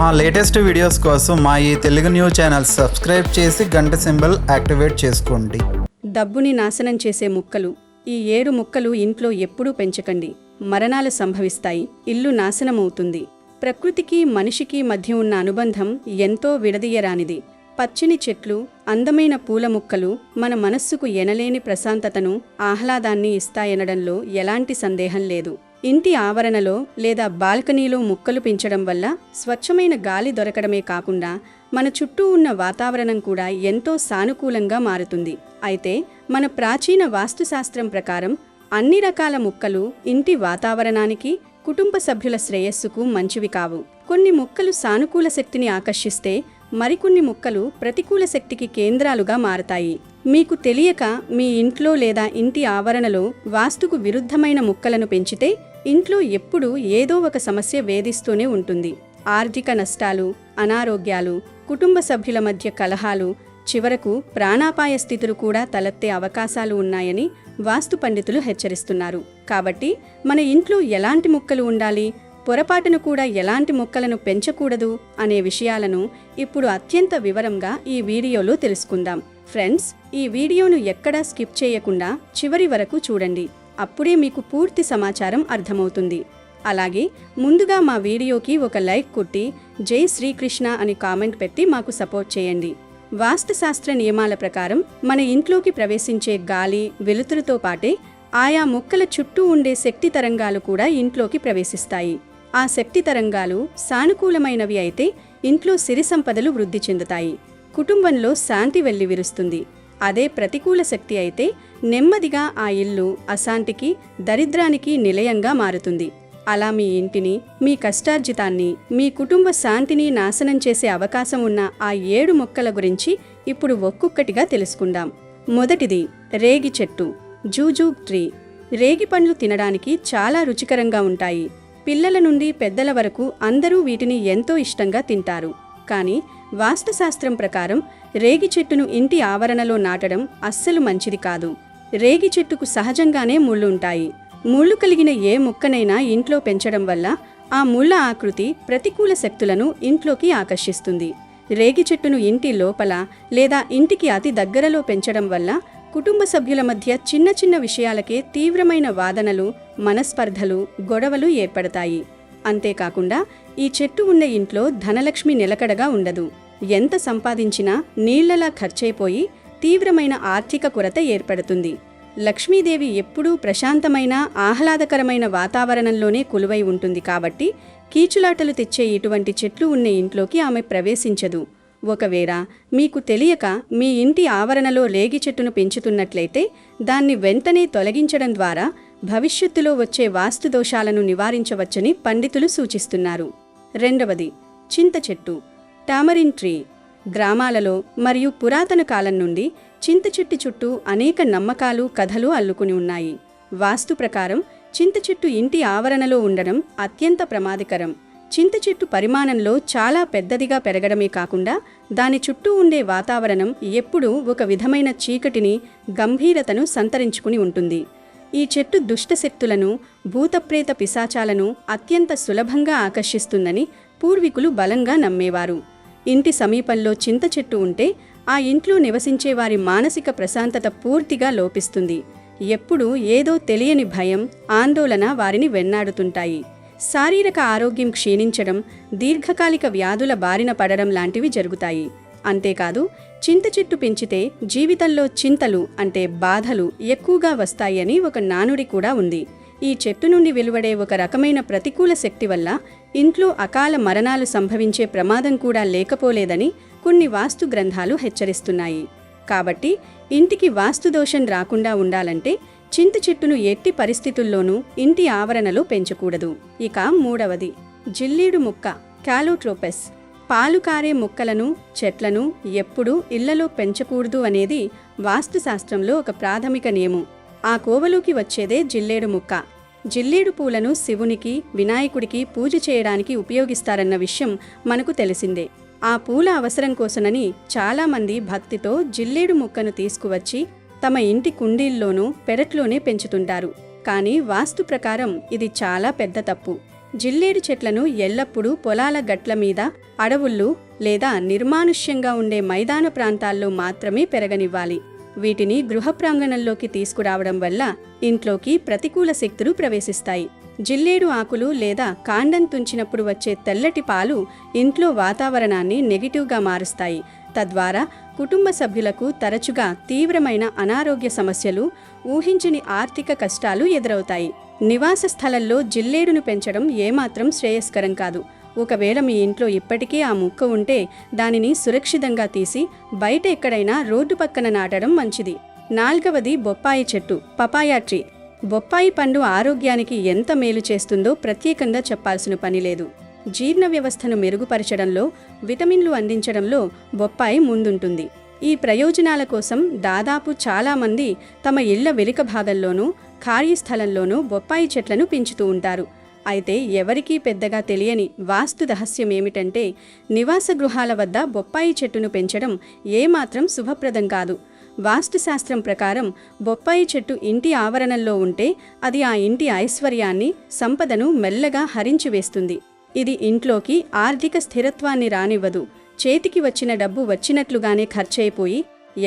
మా latest videos కోసం మా ఈ తెలుగు న్యూస్ ఛానల్ సబ్స్క్రైబ్ చేసి గంట సింబల్ యాక్టివేట్ చేసుకోండి. డబ్బుని నాశనం చేసే ముక్కలు. ఈ 7 ముక్కలు ఇంట్లో ఎప్పుడూ పెంచకండి. మరణాలు సంభవిస్తాయి. ఇల్లు నాశనమవుతుంది. ప్రకృతికి మనిషికి మధ్య ఉన్న అనుబంధం ఎంతో విడదీయరానిది. పచ్చని చెట్లు, అందమైన పూల ముక్కలు మన మనస్సుకు ఎనలేని ప్రశాంతతను, ఆహ్లాదాన్ని ఇస్తాయనడంలో ఎలాంటి సందేహం లేదు. ఇంటి ఆవరణలో లేదా బాల్కనీలో ముక్కలు పెంచడం వల్ల స్వచ్ఛమైన గాలి దొరకడమే కాకుండా మన చుట్టూ ఉన్న వాతావరణం కూడా ఎంతో సానుకూలంగా మారుతుంది. అయితే మన ప్రాచీన వాస్తుశాస్త్రం ప్రకారం అన్ని రకాల ముక్కలు ఇంటి వాతావరణానికి, కుటుంబ సభ్యుల శ్రేయస్సుకు మంచివి కావు. కొన్ని ముక్కలు సానుకూల శక్తిని ఆకర్షిస్తే మరికొన్ని ముక్కలు ప్రతికూల శక్తికి కేంద్రాలుగా మారతాయి. మీకు తెలియక మీ ఇంట్లో లేదా ఇంటి ఆవరణలో వాస్తుకు విరుద్ధమైన ముక్కలను పెంచితే ఇంట్లో ఎప్పుడూ ఏదో ఒక సమస్య వేధిస్తూనే ఉంటుంది. ఆర్థిక నష్టాలు, అనారోగ్యాలు, కుటుంబ సభ్యుల మధ్య కలహాలు, చివరకు ప్రాణాపాయ స్థితులు కూడా తలెత్తే అవకాశాలు ఉన్నాయని వాస్తు పండితులు హెచ్చరిస్తున్నారు. కాబట్టి మన ఇంట్లో ఎలాంటి ముక్కలు ఉండాలి, పొరపాటును కూడా ఎలాంటి మొక్కలను పెంచకూడదు అనే విషయాలను ఇప్పుడు అత్యంత వివరంగా ఈ వీడియోలో తెలుసుకుందాం. ఫ్రెండ్స్, ఈ వీడియోను ఎక్కడా స్కిప్ చేయకుండా చివరి వరకు చూడండి. అప్పుడే మీకు పూర్తి సమాచారం అర్థమవుతుంది. అలాగే ముందుగా మా వీడియోకి ఒక లైక్ కొట్టి జై శ్రీకృష్ణ అని కామెంట్ పెట్టి మాకు సపోర్ట్ చేయండి. వాస్తుశాస్త్ర నియమాల ప్రకారం మన ఇంట్లోకి ప్రవేశించే గాలి, వెలుతురుతో పాటే ఆయా మొక్కల చుట్టూ ఉండే శక్తి తరంగాలు కూడా ఇంట్లోకి ప్రవేశిస్తాయి. ఆ శక్తి తరంగాలు సానుకూలమైనవి అయితే ఇంట్లో సిరి సంపదలు వృద్ధి చెందుతాయి. కుటుంబంలో శాంతి వెల్లివిరుస్తుంది. అదే ప్రతికూల శక్తి అయితే నెమ్మదిగా ఆ ఇల్లు అశాంతికి, దరిద్రానికి నిలయంగా మారుతుంది. అలా మీ ఇంటిని, మీ కష్టార్జితాన్ని, మీ కుటుంబ శాంతిని నాశనం చేసే అవకాశం ఉన్న ఆ 7 మొక్కల గురించి ఇప్పుడు ఒక్కొక్కటిగా తెలుసుకుందాం. మొదటిది రేగి చెట్టు, జూజూబ్ ట్రీ. రేగి పండ్లు తినడానికి చాలా రుచికరంగా ఉంటాయి. పిల్లల నుండి పెద్దల వరకు అందరూ వీటిని ఎంతో ఇష్టంగా తింటారు. కానీ వాస్తుశాస్త్రం ప్రకారం రేగి చెట్టును ఇంటి ఆవరణలో నాటడం అస్సలు మంచిది కాదు. రేగి చెట్టుకు సహజంగానే ముళ్ళుంటాయి. ముళ్ళు కలిగిన ఏ మొక్కనైనా ఇంట్లో పెంచడం వల్ల ఆ ముళ్ళ ఆకృతి ప్రతికూల శక్తులను ఇంట్లోకి ఆకర్షిస్తుంది. రేగి చెట్టును ఇంటి లోపల లేదా ఇంటికి అతి దగ్గరలో పెంచడం వల్ల కుటుంబ సభ్యుల మధ్య చిన్న చిన్న విషయాలకే తీవ్రమైన వాదనలు, మనస్పర్ధలు, గొడవలు ఏర్పడతాయి. అంతేకాకుండా ఈ చెట్టు ఉన్న ఇంట్లో ధనలక్ష్మి నిలకడగా ఉండదు. ఎంత సంపాదించినా నీళ్లలా ఖర్చయిపోయి తీవ్రమైన ఆర్థిక కొరత ఏర్పడుతుంది. లక్ష్మీదేవి ఎప్పుడూ ప్రశాంతమైన, ఆహ్లాదకరమైన వాతావరణంలోనే కొలువై ఉంటుంది. కాబట్టి కీచులాటలు తెచ్చే ఇటువంటి చెట్లు ఉన్న ఇంట్లోకి ఆమె ప్రవేశించదు. ఒకవేళ మీకు తెలియక మీ ఇంటి ఆవరణలో రేగి చెట్టును పెంచుతున్నట్లయితే దాన్ని వెంటనే తొలగించడం ద్వారా భవిష్యత్తులో వచ్చే వాస్తు దోషాలను నివారించవచ్చని పండితులు సూచిస్తున్నారు. రెండవది చింత చెట్టు, టామరిన్ ట్రీ. గ్రామాలలో మరియు పురాతన కాలం నుండి చింత చెట్టు చుట్టూ అనేక నమ్మకాలు, కథలు అల్లుకుని ఉన్నాయి. వాస్తు ప్రకారం చింత చెట్టు ఇంటి ఆవరణలో ఉండడం అత్యంత ప్రమాదకరం. చింత చెట్టు పరిమాణంలో చాలా పెద్దదిగా పెరగడమే కాకుండా దాని చుట్టూ ఉండే వాతావరణం ఎప్పుడూ ఒక విధమైన చీకటిని, గంభీరతను సంతరించుకుని ఉంటుంది. ఈ చెట్టు దుష్టశక్తులను, భూతప్రేత పిశాచాలను అత్యంత సులభంగా ఆకర్షిస్తుందని పూర్వీకులు బలంగా నమ్మేవారు. ఇంటి సమీపంలో చింత చెట్టు ఉంటే ఆ ఇంట్లో నివసించే వారి మానసిక ప్రశాంతత పూర్తిగా లోపిస్తుంది. ఎప్పుడూ ఏదో తెలియని భయం, ఆందోళన వారిని వెన్నాడుతుంటాయి. శారీరక ఆరోగ్యం క్షీణించడం, దీర్ఘకాలిక వ్యాధుల బారిన పడడం లాంటివి జరుగుతాయి. అంతేకాదు చింత చెట్టు పెంచితే జీవితంలో చింతలు అంటే బాధలు ఎక్కువగా వస్తాయని ఒక నానుడి కూడా ఉంది. ఈ చెట్టు నుండి వెలువడే ఒక రకమైన ప్రతికూల శక్తి వల్ల ఇంట్లో అకాల మరణాలు సంభవించే ప్రమాదం కూడా లేకపోలేదని కొన్ని వాస్తు గ్రంథాలు హెచ్చరిస్తున్నాయి. కాబట్టి ఇంటికి వాస్తు దోషం రాకుండా ఉండాలంటే చింత చెట్టును ఎట్టి పరిస్థితుల్లోనూ ఇంటి ఆవరణలో పెంచకూడదు. ఇక మూడవది జిల్లేడు మొక్క, క్యాలోట్రోపస్. పాలు కారే మొక్కలను, చెట్లను ఎప్పుడూ ఇళ్లలో పెంచకూడదు అనేది వాస్తుశాస్త్రంలో ఒక ప్రాథమిక నియమం. ఆ కోవలోకి వచ్చేదే జిల్లేడు మొక్క. జిల్లేడు పూలను శివునికి, వినాయకుడికి పూజ చేయడానికి ఉపయోగిస్తారన్న విషయం మనకు తెలిసిందే. ఆ పూల అవసరం కోసమని చాలామంది భక్తితో జిల్లేడు మొక్కను తీసుకువచ్చి తమ ఇంటి కుండీల్లోనూ, పెరట్లోనే పెంచుతుంటారు. కానీ వాస్తు ప్రకారం ఇది చాలా పెద్ద తప్పు. జిల్లేడు చెట్లను ఎల్లప్పుడూ పొలాల గట్ల మీద, అడవుల్లో లేదా నిర్మానుష్యంగా ఉండే మైదాన ప్రాంతాల్లో మాత్రమే పెరగనివ్వాలి. వీటిని గృహ ప్రాంగణంలోకి తీసుకురావడం వల్ల ఇంట్లోకి ప్రతికూల శక్తులు ప్రవేశిస్తాయి. జిల్లేడు ఆకులు లేదా కాండం తుంచినప్పుడు వచ్చే తెల్లటి పాలు ఇంట్లో వాతావరణాన్ని నెగిటివ్గా మారుస్తాయి. తద్వారా కుటుంబ సభ్యులకు తరచుగా తీవ్రమైన అనారోగ్య సమస్యలు, ఊహించని ఆర్థిక కష్టాలు ఎదురవుతాయి. నివాస స్థలంలో జిల్లేడును పెంచడం ఏమాత్రం శ్రేయస్కరం కాదు. ఒకవేళ మీ ఇంట్లో ఇప్పటికే ఆ ముక్క ఉంటే దానిని సురక్షితంగా తీసి బయట ఎక్కడైనా రోడ్డు పక్కన నాటడం మంచిది. 4వది బొప్పాయి చెట్టు, పపాయా ట్రీ. బొప్పాయి పండు ఆరోగ్యానికి ఎంత మేలు చేస్తుందో ప్రత్యేకంగా చెప్పాల్సిన పని లేదు. జీర్ణ వ్యవస్థను మెరుగుపరచడంలో, విటమిన్లు అందించడంలో బొప్పాయి ముందుంటుంది. ఈ ప్రయోజనాల కోసం దాదాపు చాలామంది తమ ఇళ్ల వెనుక భాగంలోనూ, కార్యస్థలంలోనూ బొప్పాయి చెట్లను పెంచుతూ ఉంటారు. అయితే ఎవరికీ పెద్దగా తెలియని వాస్తు రహస్యం ఏమిటంటే, నివాస గృహాల వద్ద బొప్పాయి చెట్టును పెంచడం ఏమాత్రం శుభప్రదం కాదు. వాస్తుశాస్త్రం ప్రకారం బొప్పాయి చెట్టు ఇంటి ఆవరణంలో ఉంటే అది ఆ ఇంటి ఐశ్వర్యాన్ని, సంపదను మెల్లగా హరించివేస్తుంది. ఇది ఇంట్లోకి ఆర్థిక స్థిరత్వాన్ని రానివ్వదు. చేతికి వచ్చిన డబ్బు వచ్చినట్లుగానే ఖర్చయిపోయి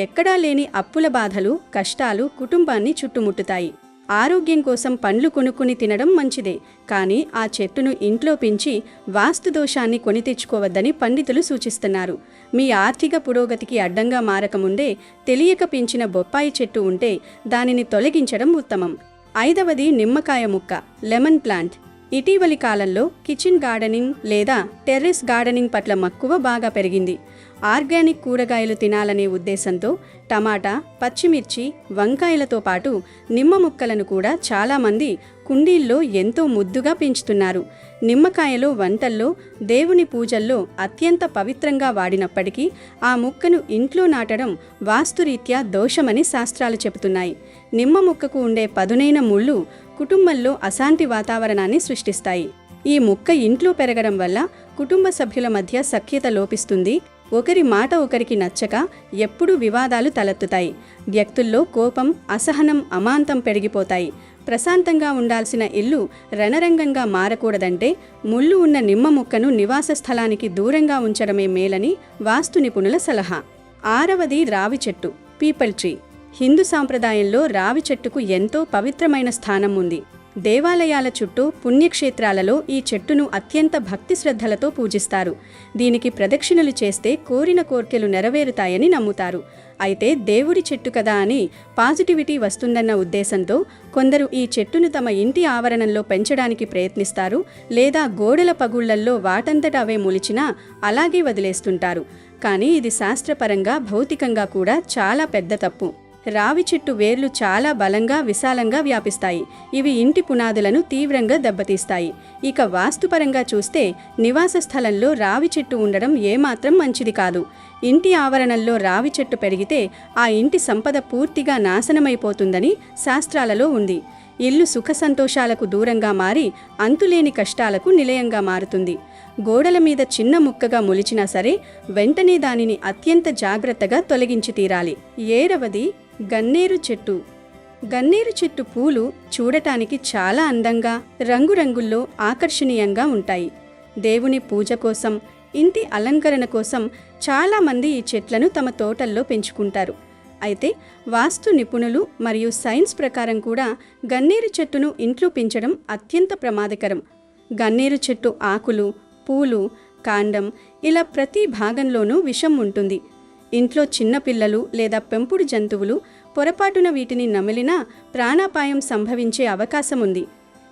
ఎక్కడా లేని అప్పుల బాధలు, కష్టాలు కుటుంబాన్ని చుట్టుముట్టుతాయి. ఆరోగ్యం కోసం పండ్లు కొనుక్కుని తినడం మంచిదే, కానీ ఆ చెట్టును ఇంట్లో పెంచి వాస్తు దోషాన్ని కొని తెచ్చుకోవద్దని పండితులు సూచిస్తున్నారు. మీ ఆర్థిక పురోగతికి అడ్డంగా మారకముందే తెలియక పెంచిన బొప్పాయి చెట్టు ఉంటే దానిని తొలగించడం ఉత్తమం. 5వది నిమ్మకాయ ముక్క, లెమన్ ప్లాంట్. ఇటీవలి కాలంలో కిచెన్ గార్డెనింగ్ లేదా టెర్రస్ గార్డెనింగ్ పట్ల మక్కువ బాగా పెరిగింది. ఆర్గానిక్ కూరగాయలు తినాలనే ఉద్దేశంతో టమాటా, పచ్చిమిర్చి, వంకాయలతో పాటు నిమ్మ ముక్కలను కూడా చాలామంది కుండీల్లో ఎంతో ముద్దుగా పెంచుతున్నారు. నిమ్మకాయలు వంటల్లో, దేవుని పూజల్లో అత్యంత పవిత్రంగా వాడినప్పటికీ ఆ ముక్కను ఇంట్లో నాటడం వాస్తురీత్యా దోషమని శాస్త్రాలు చెబుతున్నాయి. నిమ్మ ముక్కకు ఉండే పదునైన ముళ్ళు కుటుంబంలో అశాంతి వాతావరణాన్ని సృష్టిస్తాయి. ఈ ముక్క ఇంట్లో పెరగడం వల్ల కుటుంబ సభ్యుల మధ్య సఖ్యత లోపిస్తుంది. ఒకరి మాట ఒకరికి నచ్చక ఎప్పుడూ వివాదాలు తలెత్తుతాయి. వ్యక్తుల్లో కోపం, అసహనం అమాంతం పెరిగిపోతాయి. ప్రశాంతంగా ఉండాల్సిన ఇల్లు రణరంగంగా మారకూడదంటే ముళ్ళు ఉన్న నిమ్మ ముక్కను నివాస స్థలానికి దూరంగా ఉంచడమే మేలని వాస్తు నిపుణుల సలహా. 6వది రావి చెట్టు, పీపల్ ట్రీ. హిందూ సాంప్రదాయంలో రావి చెట్టుకు ఎంతో పవిత్రమైన స్థానం ఉంది. దేవాలయాల చుట్టూ, పుణ్యక్షేత్రాలలో ఈ చెట్టును అత్యంత భక్తి శ్రద్ధలతో పూజిస్తారు. దీనికి ప్రదక్షిణలు చేస్తే కోరిన కోర్కెలు నెరవేరుతాయని నమ్ముతారు. అయితే దేవుడి చెట్టు కదా అని పాజిటివిటీ వస్తుందన్న ఉద్దేశంతో కొందరు ఈ చెట్టును తమ ఇంటి ఆవరణంలో పెంచడానికి ప్రయత్నిస్తారు, లేదా గోడల పగుళ్లల్లో వాటంతట అవే మొలిచినా అలాగే వదిలేస్తుంటారు. కానీ ఇది శాస్త్రపరంగా, భౌతికంగా కూడా చాలా పెద్ద తప్పు. రావి చెట్టు వేర్లు చాలా బలంగా, విశాలంగా వ్యాపిస్తాయి. ఇవి ఇంటి పునాదులను తీవ్రంగా దెబ్బతీస్తాయి. ఇక వాస్తుపరంగా చూస్తే నివాస స్థలంలో రావి చెట్టు ఉండడం ఏమాత్రం మంచిది కాదు. ఇంటి ఆవరణంలో రావి చెట్టు పెరిగితే ఆ ఇంటి సంపద పూర్తిగా నాశనమైపోతుందని శాస్త్రాలలో ఉంది. ఇల్లు సుఖ సంతోషాలకు దూరంగా మారి అంతులేని కష్టాలకు నిలయంగా మారుతుంది. గోడల మీద చిన్న ముక్కగా మొలిచినా సరే వెంటనే దానిని అత్యంత జాగ్రత్తగా తొలగించి తీరాలి. 7వది గన్నేరు చెట్టు. గన్నేరు చెట్టు పూలు చూడటానికి చాలా అందంగా, రంగురంగుల్లో ఆకర్షణీయంగా ఉంటాయి. దేవుని పూజ కోసం, ఇంటి అలంకరణ కోసం చాలామంది ఈ చెట్లను తమ తోటల్లో పెంచుకుంటారు. అయితే వాస్తు నిపుణులు మరియు సైన్స్ ప్రకారం కూడా గన్నేరు చెట్టును ఇంట్లో పెంచడం అత్యంత ప్రమాదకరం. గన్నేరు చెట్టు ఆకులు, పూలు, కాండం ఇలా ప్రతి భాగంలోనూ విషం ఉంటుంది. ఇంట్లో చిన్నపిల్లలు లేదా పెంపుడు జంతువులు పొరపాటున వీటిని నమిలినా ప్రాణాపాయం సంభవించే అవకాశం ఉంది.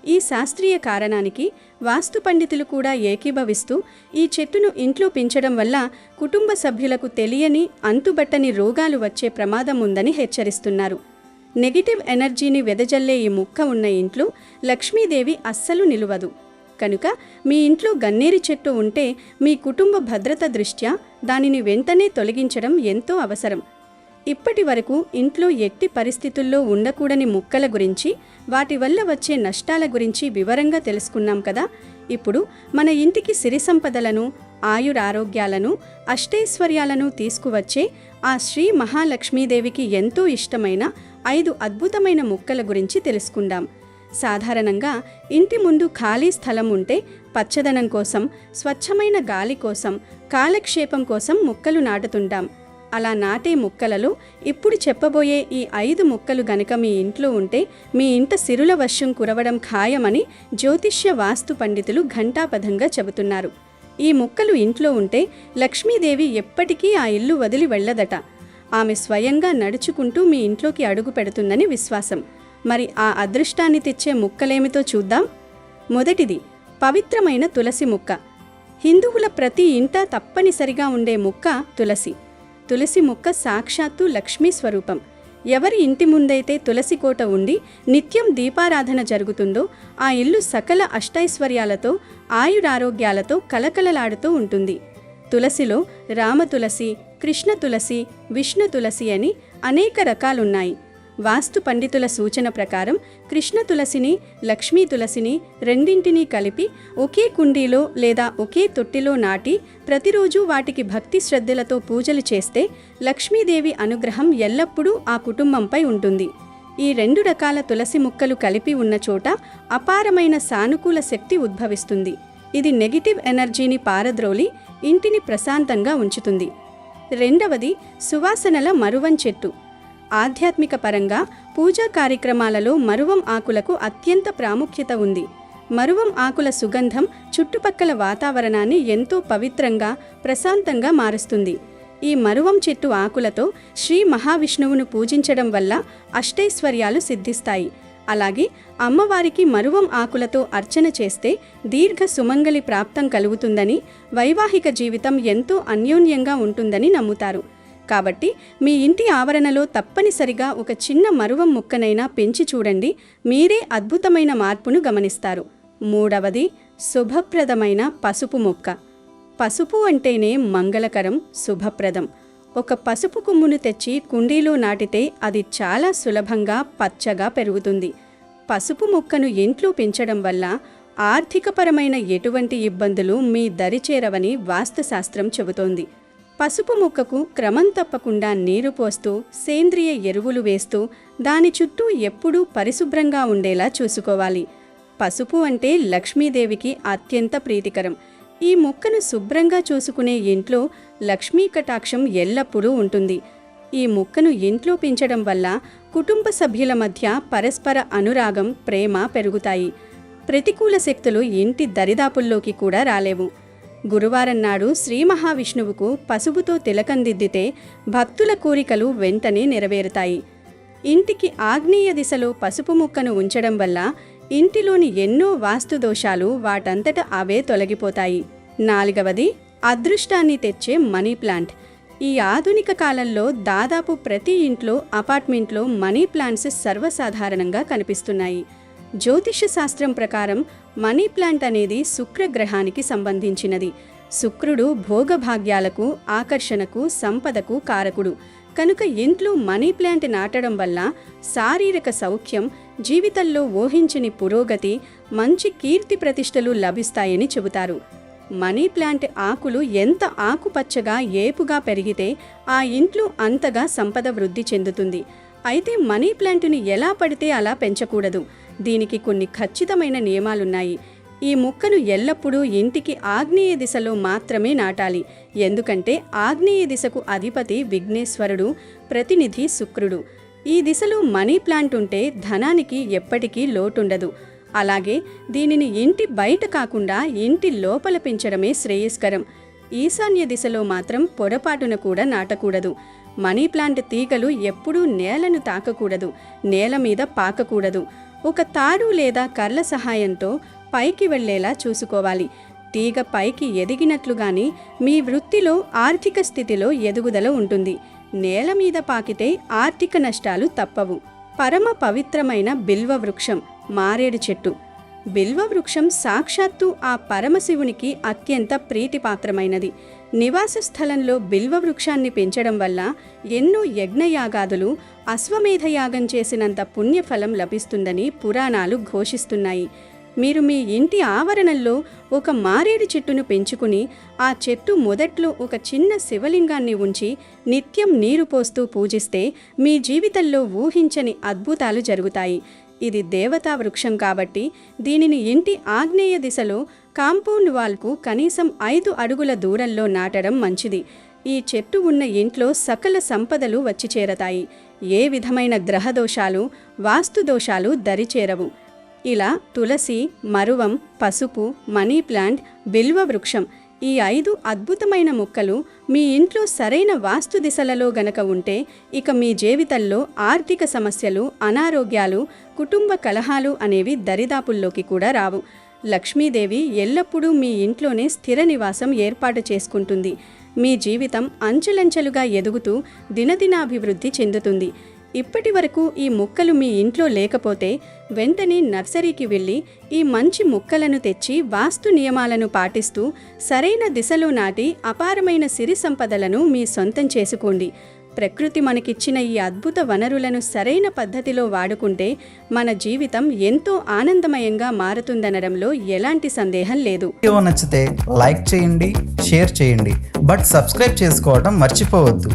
ఈ శాస్త్రీయ కారణానికి వాస్తు పండితులు కూడా ఏకీభవిస్తూ ఈ చెట్టును ఇంట్లో పెంచడం వల్ల కుటుంబ సభ్యులకు తెలియని, అంతుబట్టని రోగాలు వచ్చే ప్రమాదం ఉందని హెచ్చరిస్తున్నారు. నెగిటివ్ ఎనర్జీని వెదజల్లే ఈ ముక్క ఉన్న ఇంట్లో లక్ష్మీదేవి అస్సలు నిలువదు. కనుక మీ ఇంట్లో గన్నేరు చెట్టు ఉంటే మీ కుటుంబ భద్రత దృష్ట్యా దానిని వెంటనే తొలగించడం ఎంతో అవసరం. ఇప్పటి వరకు ఇంట్లో ఎట్టి పరిస్థితుల్లో ఉండకూడని ముక్కల గురించి, వాటి వల్ల వచ్చే నష్టాల గురించి వివరంగా తెలుసుకున్నాం కదా. ఇప్పుడు మన ఇంటికి సిరి సంపదలను, ఆయురారోగ్యాలను, అష్టైశ్వర్యాలను తీసుకువచ్చే ఆ శ్రీ మహాలక్ష్మీదేవికి ఎంతో ఇష్టమైన 5 అద్భుతమైన ముక్కల గురించి తెలుసుకుందాం. సాధారణంగా ఇంటి ముందు ఖాళీ స్థలం ఉంటే పచ్చదనం కోసం, స్వచ్ఛమైన గాలి కోసం, కాలక్షేపం కోసం మొక్కలు నాటుతుంటాం. అలా నాటే మొక్కలలో ఇప్పుడు చెప్పబోయే ఈ 5 మొక్కలు గనక మీ ఇంట్లో ఉంటే మీ ఇంట సిరుల వర్షం కురవడం ఖాయమని జ్యోతిష్య వాస్తు పండితులు ఘంటాపథంగా చెబుతున్నారు. ఈ మొక్కలు ఇంట్లో ఉంటే లక్ష్మీదేవి ఎప్పటికీ ఆ ఇల్లు వదిలి వెళ్ళదట. ఆమె స్వయంగా నడుచుకుంటూ మీ ఇంట్లోకి అడుగు పెడుతుందని విశ్వాసం. మరి ఆ అదృష్టాన్ని తెచ్చే మొక్కలేమితో చూద్దాం. మొదటిది పవిత్రమైన తులసి మొక్క. హిందువుల ప్రతి ఇంట తప్పనిసరిగా ఉండే మొక్క తులసి. తులసి మొక్క సాక్షాత్తు లక్ష్మీ స్వరూపం. ఎవరి ఇంటి ముందైతే తులసి కోట ఉండి నిత్యం దీపారాధన జరుగుతుందో ఆ ఇల్లు సకల అష్టైశ్వర్యాలతో, ఆయురారోగ్యాలతో కలకలలాడుతూ ఉంటుంది. తులసిలో రామ తులసి, కృష్ణ తులసి, విష్ణు తులసి అని అనేక రకాలున్నాయి. వాస్తు పండితుల సూచన ప్రకారం కృష్ణ తులసిని, లక్ష్మీ తులసిని రెండింటినీ కలిపి ఒకే కుండీలో లేదా ఒకే తొట్టిలో నాటి ప్రతిరోజు వాటికి భక్తి శ్రద్ధలతో పూజలు చేస్తే లక్ష్మీదేవి అనుగ్రహం ఎల్లప్పుడూ ఆ కుటుంబంపై ఉంటుంది. ఈ 2 రకాల తులసి ముక్కలు కలిపి ఉన్న చోట అపారమైన సానుకూల శక్తి ఉద్భవిస్తుంది. ఇది నెగిటివ్ ఎనర్జీని పారద్రోలి ఇంటిని ప్రశాంతంగా ఉంచుతుంది. రెండవది సువాసనల మరువం చెట్టు. ఆధ్యాత్మిక పరంగా పూజా కార్యక్రమాలలో మరువం ఆకులకు అత్యంత ప్రాముఖ్యత ఉంది. మరువం ఆకుల సుగంధం చుట్టుపక్కల వాతావరణాన్ని ఎంతో పవిత్రంగా, ప్రశాంతంగా మారుస్తుంది. ఈ మరువం చెట్టు ఆకులతో శ్రీ మహావిష్ణువును పూజించడం వల్ల అష్టైశ్వర్యాలు సిద్ధిస్తాయి. అలాగే అమ్మవారికి మరువం ఆకులతో అర్చన చేస్తే దీర్ఘ సుమంగళి ప్రాప్తం కలుగుతుందని, వైవాహిక జీవితం ఎంతో అన్యోన్యంగా ఉంటుందని నమ్ముతారు. కాబట్టి మీ ఇంటి ఆవరణలో తప్పనిసరిగా ఒక చిన్న మరువం ముక్కనైనా పెంచి చూడండి. మీరే అద్భుతమైన మార్పును గమనిస్తారు. మూడవది శుభప్రదమైన పసుపు మొక్క. పసుపు అంటేనే మంగళకరం, శుభప్రదం. ఒక పసుపు కొమ్మును తెచ్చి కుండీలో నాటితే అది చాలా సులభంగా పచ్చగా పెరుగుతుంది. పసుపు మొక్కను ఇంట్లో పెంచడం వల్ల ఆర్థికపరమైన ఎటువంటి ఇబ్బందులు మీ దరిచేరవని వాస్తుశాస్త్రం చెబుతోంది. పసుపు మొక్కకు క్రమం తప్పకుండా నీరు పోస్తూ, సేంద్రియ ఎరువులు వేస్తూ, దాని చుట్టూ ఎప్పుడూ పరిశుభ్రంగా ఉండేలా చూసుకోవాలి. పసుపు అంటే లక్ష్మీదేవికి అత్యంత ప్రీతికరం. ఈ మొక్కను శుభ్రంగా చూసుకునే ఇంట్లో లక్ష్మీ కటాక్షం ఎల్లప్పుడూ ఉంటుంది. ఈ మొక్కను ఇంట్లో పెంచడం వల్ల కుటుంబ సభ్యుల మధ్య పరస్పర అనురాగం, ప్రేమ పెరుగుతాయి. ప్రతికూల శక్తులు ఇంటి దరిదాపుల్లోకి కూడా రాలేవు. గురువారం నాడు శ్రీ మహావిష్ణువుకు పసుపుతో తిలకందిద్దితే భక్తుల కోరికలు వెంటనే నెరవేరుతాయి. ఇంటికి ఆగ్నేయ దిశలో పసుపు మొక్కను ఉంచడం వల్ల ఇంటిలోని ఎన్నో వాస్తు దోషాలు వాటంతట అవే తొలగిపోతాయి. నాలుగవది అదృష్టాన్ని తెచ్చే మనీ ప్లాంట్. ఈ ఆధునిక కాలంలో దాదాపు ప్రతి ఇంట్లో, అపార్ట్మెంట్లో మనీ ప్లాంట్స్ సర్వసాధారణంగా కనిపిస్తున్నాయి. జ్యోతిష శాస్త్రం ప్రకారం మనీ ప్లాంట్ అనేది శుక్రగ్రహానికి సంబంధించినది. శుక్రుడు భోగభాగ్యాలకు, ఆకర్షణకు, సంపదకు కారకుడు. కనుక ఇంట్లో మనీ ప్లాంట్ నాటడం వల్ల శారీరక సౌఖ్యం, జీవితంలో ఊహించని పురోగతి, మంచి కీర్తి ప్రతిష్టలు లభిస్తాయని చెబుతారు. మనీ ప్లాంట్ ఆకులు ఎంత ఆకుపచ్చగా, ఏపుగా పెరిగితే ఆ ఇంట్లో అంతగా సంపద వృద్ధి చెందుతుంది. అయితే మనీ ప్లాంట్ని ఎలా పడితే అలా పెంచకూడదు. దీనికి కొన్ని ఖచ్చితమైన నియమాలున్నాయి. ఈ మొక్కను ఎల్లప్పుడూ ఇంటికి ఆగ్నేయ దిశలో మాత్రమే నాటాలి. ఎందుకంటే ఆగ్నేయ దిశకు అధిపతి విఘ్నేశ్వరుడు, ప్రతినిధి శుక్రుడు. ఈ దిశలో మనీ ప్లాంట్ ఉంటే ధనానికి ఎప్పటికీ లోటుండదు. అలాగే దీనిని ఇంటి బయట కాకుండా ఇంటి లోపల పెంచడమే శ్రేయస్కరం. ఈశాన్య దిశలో మాత్రం పొరపాటున కూడా నాటకూడదు. మనీ ప్లాంట్ తీగలు ఎప్పుడూ నేలను తాకకూడదు, నేల మీద పాకకూడదు. ఒక తాడు లేదా కర్ల సహాయంతో పైకి వెళ్లేలా చూసుకోవాలి. తీగ పైకి ఎదిగినట్లుగాని మీ వృత్తిలో, ఆర్థిక స్థితిలో ఎదుగుదల ఉంటుంది. నేల మీద పాకితే ఆర్థిక నష్టాలు తప్పవు. పరమ పవిత్రమైన బిల్వ వృక్షం, మారేడు చెట్టు. బిల్వ వృక్షం సాక్షాత్తు ఆ పరమశివునికి అత్యంత ప్రీతిపాత్రమైనది. నివాస స్థలంలో బిల్వ వృక్షాన్ని పెంచడం వల్ల ఎన్నో యజ్ఞయాగాదులు, అశ్వమేధయాగం చేసినంత పుణ్యఫలం లభిస్తుందని పురాణాలు ఘోషిస్తున్నాయి. మీరు మీ ఇంటి ఆవరణలో ఒక మారేడు చెట్టును పెంచుకుని ఆ చెట్టు మొదట్లో ఒక చిన్న శివలింగాన్ని ఉంచి నిత్యం నీరు పోస్తూ పూజిస్తే మీ జీవితంలో ఊహించని అద్భుతాలు జరుగుతాయి. ఇది దేవతా వృక్షం కాబట్టి దీనిని ఇంటి ఆగ్నేయ దిశలో కాంపౌండ్ వాల్కు కనీసం 5 అడుగుల దూరంలో నాటడం మంచిది. ఈ చెట్టు ఉన్న ఇంట్లో సకల సంపదలు వచ్చి చేరతాయి. ఏ విధమైన గ్రహదోషాలు, వాస్తుదోషాలు దరిచేరవు. ఇలా తులసి, మరువం, పసుపు, మనీ ప్లాంట్, బిల్వ వృక్షం ఈ 5 అద్భుతమైన మొక్కలు మీ ఇంట్లో సరైన వాస్తు దిశలలో గనక ఉంటే ఇక మీ జీవితంలో ఆర్థిక సమస్యలు, అనారోగ్యాలు, కుటుంబ కలహాలు అనేవి దరిదాపుల్లోకి కూడా రావు. లక్ష్మీదేవి ఎల్లప్పుడూ మీ ఇంట్లోనే స్థిర నివాసం ఏర్పాటు చేసుకుంటుంది. మీ జీవితం అంచెలంచెలుగా ఎదుగుతూ దినదినాభివృద్ధి చెందుతుంది. ఇప్పటి వరకు ఈ మొక్కలు మీ ఇంట్లో లేకపోతే వెంటనే నర్సరీకి వెళ్ళి ఈ మంచి మొక్కలను తెచ్చి వాస్తు నియమాలను పాటిస్తూ సరైన దిశలో నాటి అపారమైన సిరి సంపదలను మీ సొంతం చేసుకోండి. ప్రకృతి మనకిచ్చిన ఈ అద్భుత వనరులను సరైన పద్ధతిలో వాడుకుంటే మన జీవితం ఎంతో ఆనందమయంగా మారుతుందనడంలో ఎలాంటి సందేహం లేదు. వీడియో నచ్చితే లైక్ చేయండి, షేర్ చేయండి, బట్ సబ్స్క్రైబ్ చేసుకోవడం మర్చిపోవద్దు.